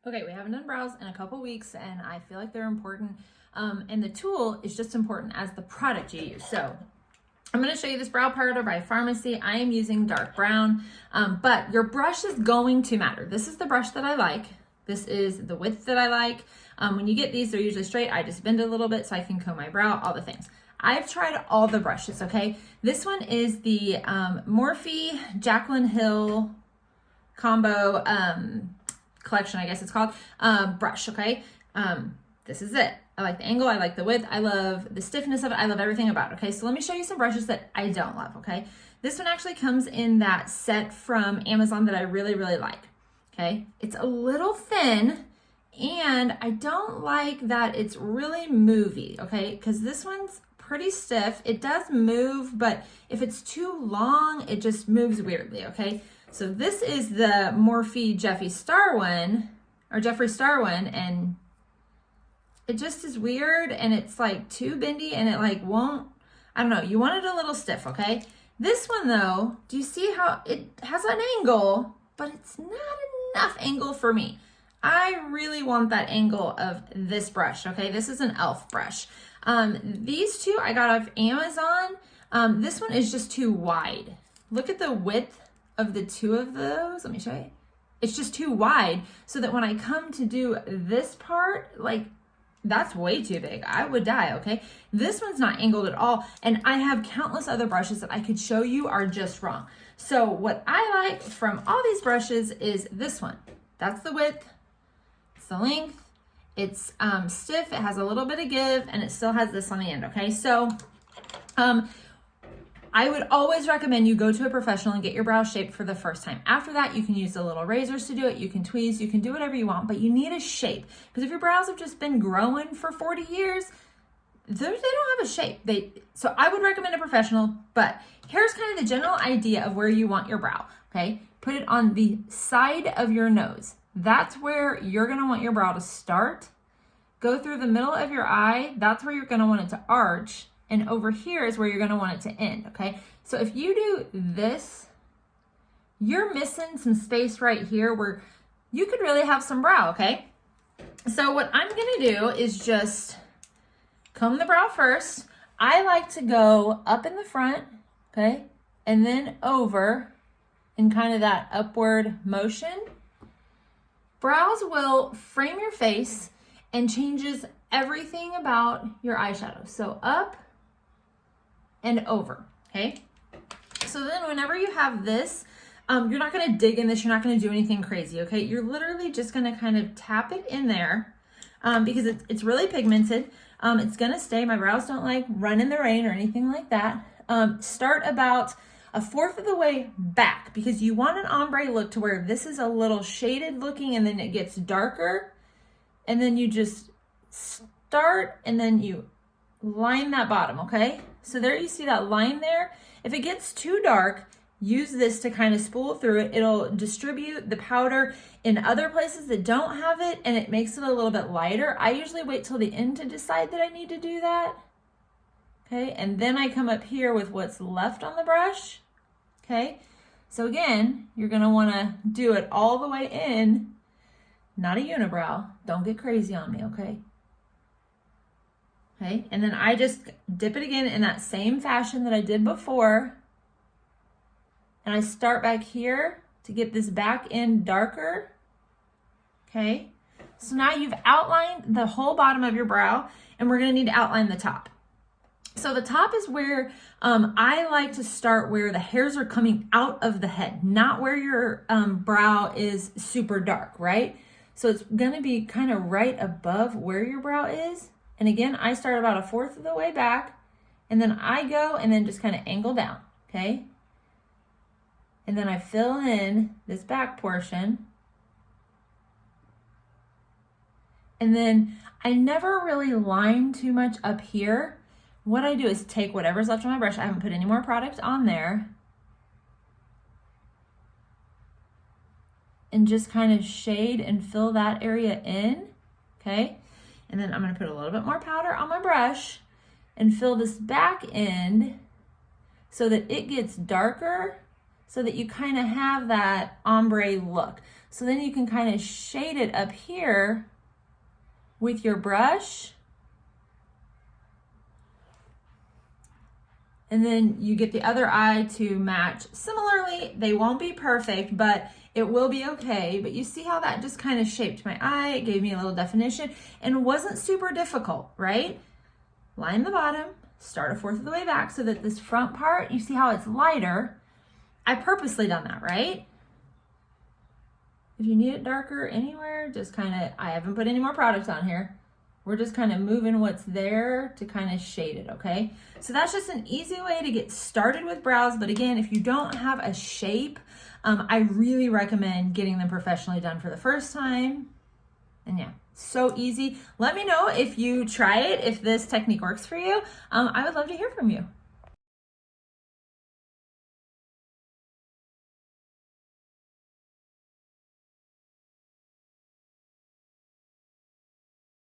Okay, we haven't done brows in a couple weeks and I feel like they're important. And the tool is just important as the product you use. So I'm going to show you this brow powder by Farmasi. I am using dark brown, but your brush is going to matter. This is the brush that I like. This is the width that I like. When you get these, they're usually straight. I just bend a little bit so I can comb my brow, all the things. I've tried all the brushes, okay? This one is the Morphe Jaclyn Hill combo collection, I guess it's called, brush, okay? This is it. I like the angle, I like the width, I love the stiffness of it, I love everything about it, okay? So let me show you some brushes that I don't love, okay? This one actually comes in that set from Amazon that I really, really like, okay? It's a little thin, and I don't like that it's really movie, okay? Because this one's pretty stiff. It does move, but if it's too long, it just moves weirdly, okay? So this is the Morphe Jeffree Star one, and it just is weird, and it's like too bendy, and it like won't, I don't know, you want it a little stiff, okay? This one though, do you see how it has an angle, but it's not enough angle for me. I really want that angle of this brush, okay? This is an e.l.f. brush. These two I got off Amazon. This one is just too wide. Look at the width of the two of those. Let me show you. It's just too wide so that when I come to do this part, like that's way too big. I would die, okay? This one's not angled at all. And I have countless other brushes that I could show you are just wrong. So what I like from all these brushes is this one. That's the width, it's the length, it's stiff, it has a little bit of give, and it still has this on the end, okay? So, I would always recommend you go to a professional and get your brows shaped for the first time. After that, you can use the little razors to do it. You can tweeze, you can do whatever you want, but you need a shape. Because if your brows have just been growing for 40 years, they don't have a shape. So I would recommend a professional, but here's kind of the general idea of where you want your brow, okay? Put it on the side of your nose. That's where you're gonna want your brow to start. Go through the middle of your eye. That's where you're gonna want it to arch. And over here is where you're gonna want it to end, okay? So if you do this, you're missing some space right here where you could really have some brow, okay? So what I'm gonna do is just comb the brow first. I like to go up in the front, okay? And then over in kind of that upward motion. Brows will frame your face and changes everything about your eyeshadow. So up and over, okay? So then whenever you have this, you're not gonna dig in this, you're not gonna do anything crazy, okay? You're literally just gonna kind of tap it in there because it's really pigmented. It's gonna stay. My brows don't like run in the rain or anything like that. Start about 1/4 of the way back because you want an ombre look to where this is a little shaded looking and then it gets darker. And then you just start and then you line that bottom, okay? So there you see that line there. If it gets too dark, use this to kind of spool through it. It'll distribute the powder in other places that don't have it and it makes it a little bit lighter. I usually wait till the end to decide that I need to do that. Okay, and then I come up here with what's left on the brush. Okay, so again, you're gonna wanna do it all the way in, not a unibrow. Don't get crazy on me, okay? Okay, and then I just dip it again in that same fashion that I did before. And I start back here to get this back end darker. Okay, so now you've outlined the whole bottom of your brow and we're gonna need to outline the top. So the top is where I like to start where the hairs are coming out of the head, not where your brow is super dark, right? So it's gonna be kind of right above where your brow is. And again, I start about 1/4 of the way back and then I go and then just kind of angle down, okay? And then I fill in this back portion. And then I never really line too much up here. What I do is take whatever's left on my brush. I haven't put any more product on there. And just kind of shade and fill that area in, okay? And then I'm gonna put a little bit more powder on my brush and fill this back end so that it gets darker so that you kind of have that ombre look. So then you can kind of shade it up here with your brush. And then you get the other eye to match. Similarly, they won't be perfect, but it will be okay. But you see how that just kind of shaped my eye, it gave me a little definition, and wasn't super difficult, right? Line the bottom, start a fourth of the way back so that this front part, you see how it's lighter. I purposely done that, right? If you need it darker anywhere, just kind of, I haven't put any more product on here. We're just kind of moving what's there to kind of shade it, okay? So that's just an easy way to get started with brows. But again, if you don't have a shape, I really recommend getting them professionally done for the first time. And yeah, so easy. Let me know if you try it, if this technique works for you. I would love to hear from you.